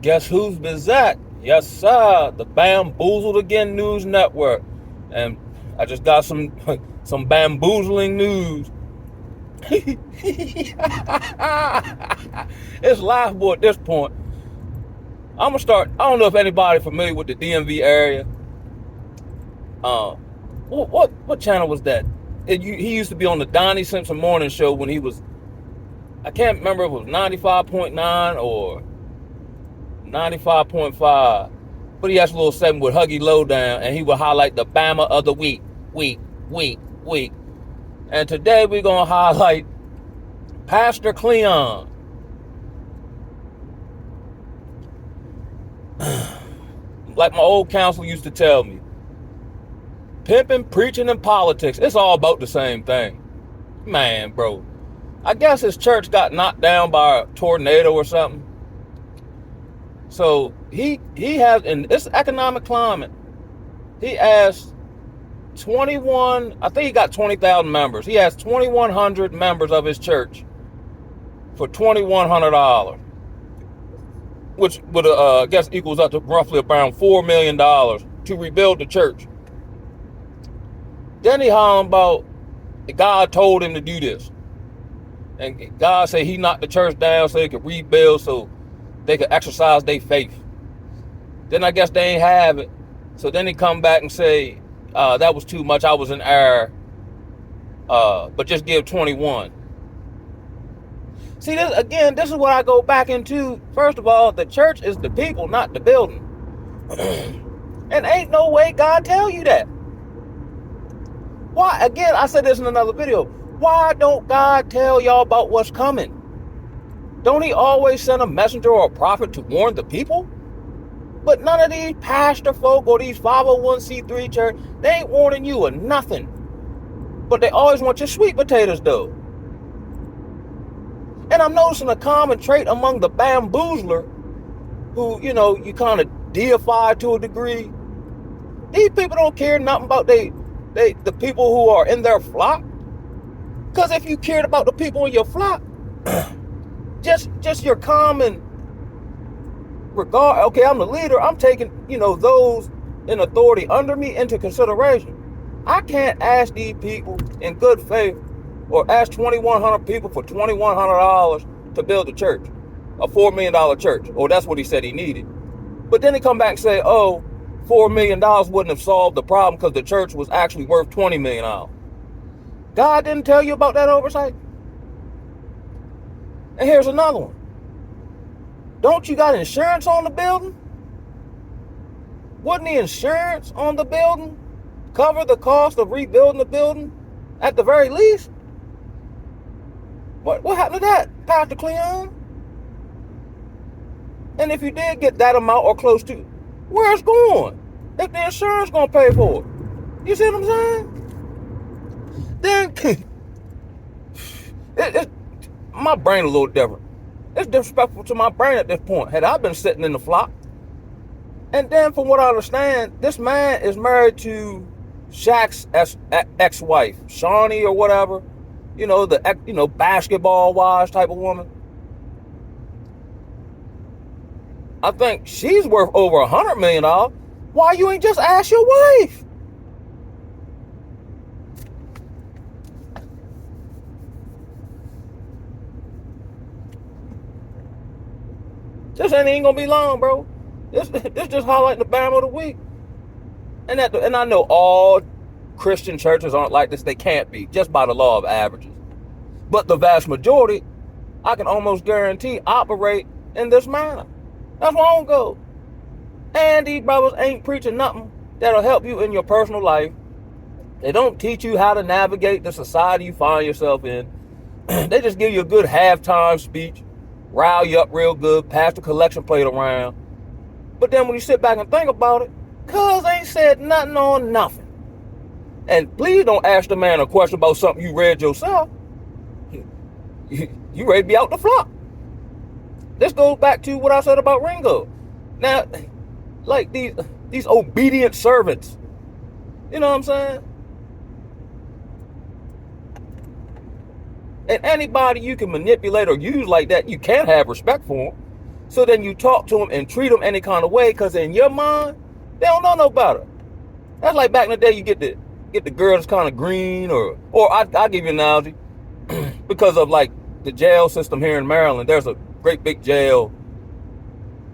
Guess who's back? Yes, sir. The Bamboozled Again News Network. And I just got some some bamboozling news. It's laughable at this point. I'm gonna start. I don't know if anybody familiar with the DMV area. Uh, what channel was that? He used to be on the Donnie Simpson morning show when he was. I can't remember if it was 95.9 or 95.5, but he has a little segment with Huggy Lowdown, and he will highlight the bamma of the week. And today we're gonna highlight Pastor Keion. Like my old counselor used to tell me, pimping, preaching, and politics, it's all about the same thing. Man, bro, I guess his church got knocked down by a tornado or something. So he has, in this economic climate, he asked 21, I think he got 20,000 members. He has 2,100 members of his church for $2,100, which would, I guess, equals up to roughly around $4 million to rebuild the church. Then he hollering about God told him to do this. And God said he knocked the church down so he could rebuild, so they could exercise their faith. Then I guess they ain't have it. So then he come back and say, that was too much, I was in error. But just give 21. See, this is what I go back into. First of all, the church is the people, not the building. And ain't no way God tell you that. Why? Again, I said this in another video. Why don't God tell y'all about what's coming? Don't he always send a messenger or a prophet to warn the people? But none of these pastor folk or these 501c3 church, they ain't warning you of nothing. But they always want your sweet potatoes, though. And I'm noticing a common trait among the bamboozler, who, you kind of deify to a degree. These people don't care nothing about the people who are in their flock. Because if you cared about the people in your flock, just your common regard, okay, I'm the leader, I'm taking, those in authority under me into consideration. I can't ask these people in good faith, or ask 2,100 people for $2,100 to build a church, a $4 million church, or that's what he said he needed. But then he come back and say, oh, $4 million wouldn't have solved the problem because the church was actually worth $20 million. God didn't tell you about that oversight? And here's another one. Don't you got insurance on the building? Wouldn't the insurance on the building cover the cost of rebuilding the building at the very least? What happened to that, Pastor Keion? And if you did get that amount or close to, where's it going? If the insurance gonna pay for it. You see what I'm saying? Then my brain a little different. It's disrespectful to my brain at this point. Had I been sitting in the flock. And then from what I understand, this man is married to Shaq's ex-wife, Shawnee or whatever. The basketball wise type of woman. I think she's worth over $100 million. Why you ain't just ask your wife? This ain't gonna be long, bro. This just highlighting the bam of the week. And I know all Christian churches aren't like this. They can't be, just by the law of averages. But the vast majority, I can almost guarantee, operate in this manner. That's why I don't go. And these brothers ain't preaching nothing that'll help you in your personal life. They don't teach you how to navigate the society you find yourself in. They just give you a good halftime speech, rile you up real good, pass the collection plate around. But then when you sit back and think about it, cuz ain't said nothing on nothing. And please don't ask the man a question about something you read yourself. You ready to be out the flock. This goes back to what I said about Ringo. Now, like these obedient servants, you know what I'm saying? And anybody you can manipulate or use like that, you can't have respect for them. So then you talk to them and treat them any kind of way, because in your mind, they don't know no better. That's like back in the day, you get the girl that's kind of green, or I'll give you an analogy. Because of like the jail system here in Maryland, there's a great big jail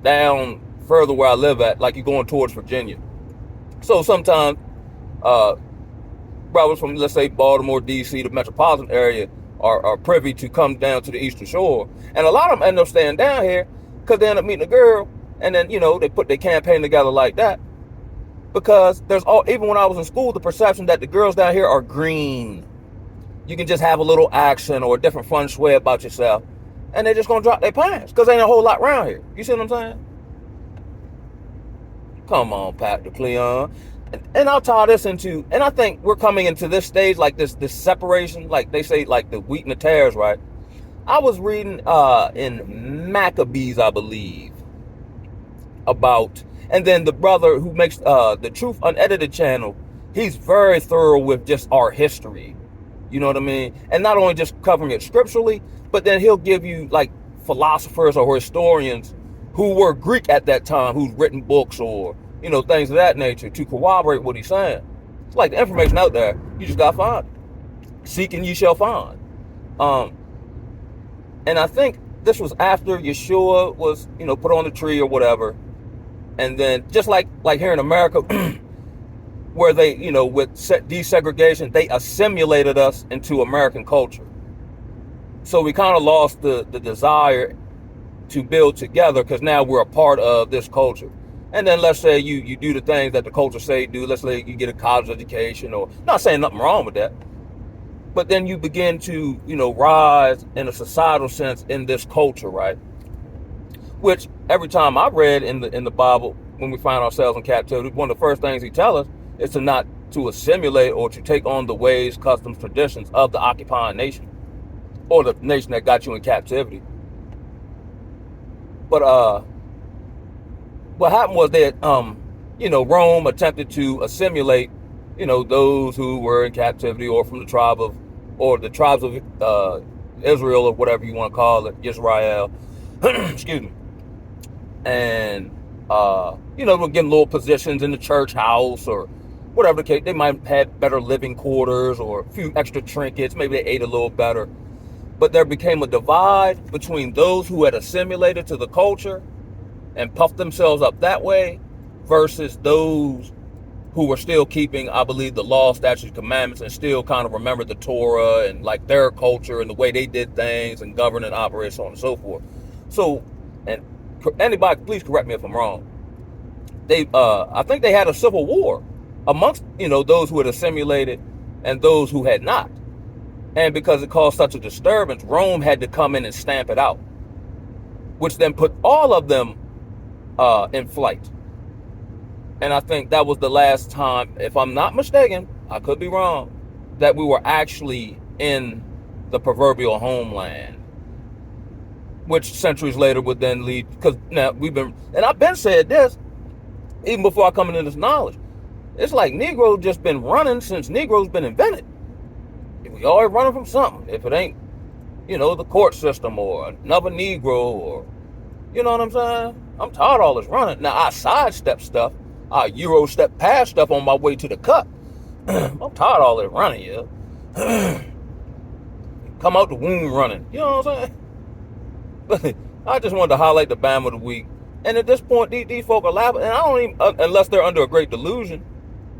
down further where I live at, like you're going towards Virginia. So sometimes brothers from, let's say, Baltimore, D.C., the metropolitan area are privy to come down to the Eastern Shore. And a lot of them end up staying down here because they end up meeting a girl, and then, they put their campaign together like that. Because even when I was in school, the perception that the girls down here are green. You can just have a little accent or a different feng shui about yourself, and they're just going to drop their pants because there ain't a whole lot around here. You see what I'm saying? Come on, Pastor Keion. And I'll tie this into, and I think we're coming into this stage, like this separation, like they say, like the wheat and the tares, right? I was reading in Maccabees, I believe, about, and then the brother who makes the Truth Unedited channel, he's very thorough with just our history. You know what I mean? And not only just covering it scripturally, but then he'll give you like philosophers or historians who were Greek at that time, who's written books or, things of that nature to corroborate what he's saying. It's like the information out there, you just gotta find it. Seek and ye shall find. And I think this was after Yeshua was, put on the tree or whatever. And then just like here in America, where they, with desegregation, they assimilated us into American culture. So we kind of lost the desire to build together, because now we're a part of this culture. And then let's say you do the things that the culture say do. Let's say you get a college education, or not saying nothing wrong with that. But then you begin to, rise in a societal sense in this culture, right? Which every time I read in the Bible, when we find ourselves in captivity, one of the first things he tells us is to not to assimilate or to take on the ways, customs, traditions of the occupying nation, or the nation that got you in captivity. But what happened was that Rome attempted to assimilate those who were in captivity, or from the tribes of Israel, or whatever you want to call it, Israel. Excuse me. And we're getting little positions in the church house or whatever the case. They might have had better living quarters or a few extra trinkets. Maybe they ate a little better. But there became a divide between those who had assimilated to the culture and puffed themselves up that way, versus those who were still keeping, I believe, the law, statutes, commandments, and still kind of remembered the Torah and like their culture and the way they did things and govern and operate, so on and so forth. So, and anybody, please correct me if I'm wrong. I think they had a civil war amongst, those who had assimilated and those who had not. And because it caused such a disturbance, Rome had to come in and stamp it out, which then put all of them in flight. And I think that was the last time, if I'm not mistaken, I could be wrong, that we were actually in the proverbial homeland, which centuries later would then lead, because now I've been said this, even before I come into this knowledge, it's like Negroes just been running since Negroes been invented. We always running from something. If it ain't, the court system or another Negro, or, you know what I'm saying? I'm tired of all this running. Now, I sidestep stuff. I Euro step past stuff on my way to the cut. I'm tired of all this running, yeah. Come out the womb running. You know what I'm saying? But I just wanted to highlight the bamma of the week. And at this point, these folk are laughing. And I don't even, unless they're under a great delusion,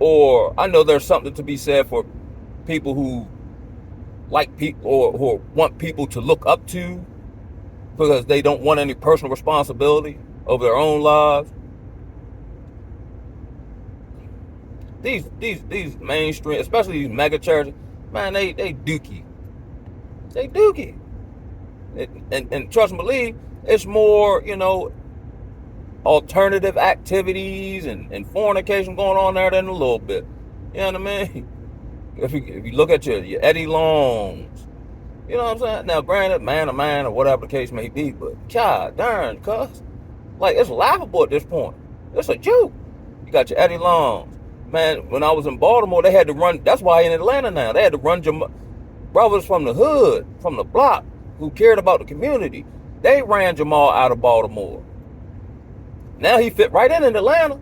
or I know there's something to be said for people who like people, or who want people to look up to, because they don't want any personal responsibility over their own lives. These mainstream, especially these mega churches, man, they dookie. They dookie. And trust and believe, it's more, alternative activities and fornication going on there than a little bit. You know what I mean? If you look at your Eddie Longs, you know what I'm saying? Now, granted, man to man or whatever the case may be, but god darn, cuz, like, it's laughable at this point. It's a joke. You got your Eddie Longs. Man, when I was in Baltimore, they had to run. That's why in Atlanta now, they had to run brothers from the hood, from the block, who cared about the community. They ran Jamal out of Baltimore. Now he fit right in Atlanta.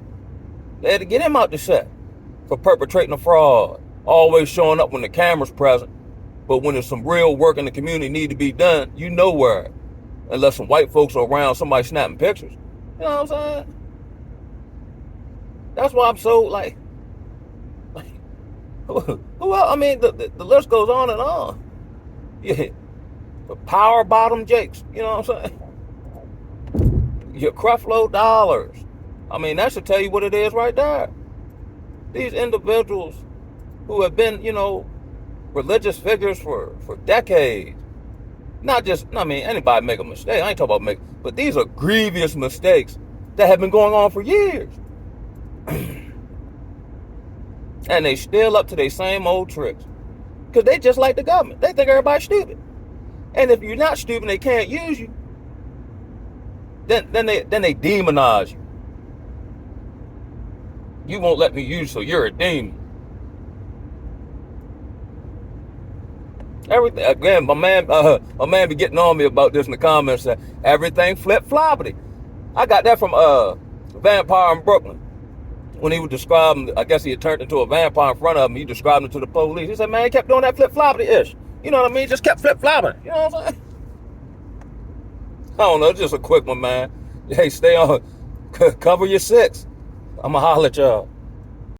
They had to get him out the set for perpetrating a fraud. Always showing up when the camera's present. But when there's some real work in the community need to be done, you know where. Unless some white folks are around, somebody snapping pictures. You know what I'm saying? That's why I'm so like who else? I mean, the list goes on and on. Yeah. The power bottom jakes, you know what I'm saying? Your Creflo dollars. I mean, that should tell you what it is right there. These individuals who have been, religious figures for decades. Not just, I mean, anybody make a mistake. I ain't talking about but these are grievous mistakes that have been going on for years. And they still up to their same old tricks. Because they just like the government. They think everybody's stupid. And if you're not stupid, they can't use you. Then they demonize you. You won't let me use you, so you're a demon. Everything again, my man be getting on me about this in the comments. That everything flip-floppity. I got that from Vampire in Brooklyn. When he was describing, I guess he had turned into a vampire in front of him. He described him to the police. He said, man, he kept doing that flip-floppity-ish. You know what I mean? Just kept flip-flopping. You know what I'm saying? I don't know. Just a quick one, man. Hey, stay on. Cover your six. I'm going to holler at y'all.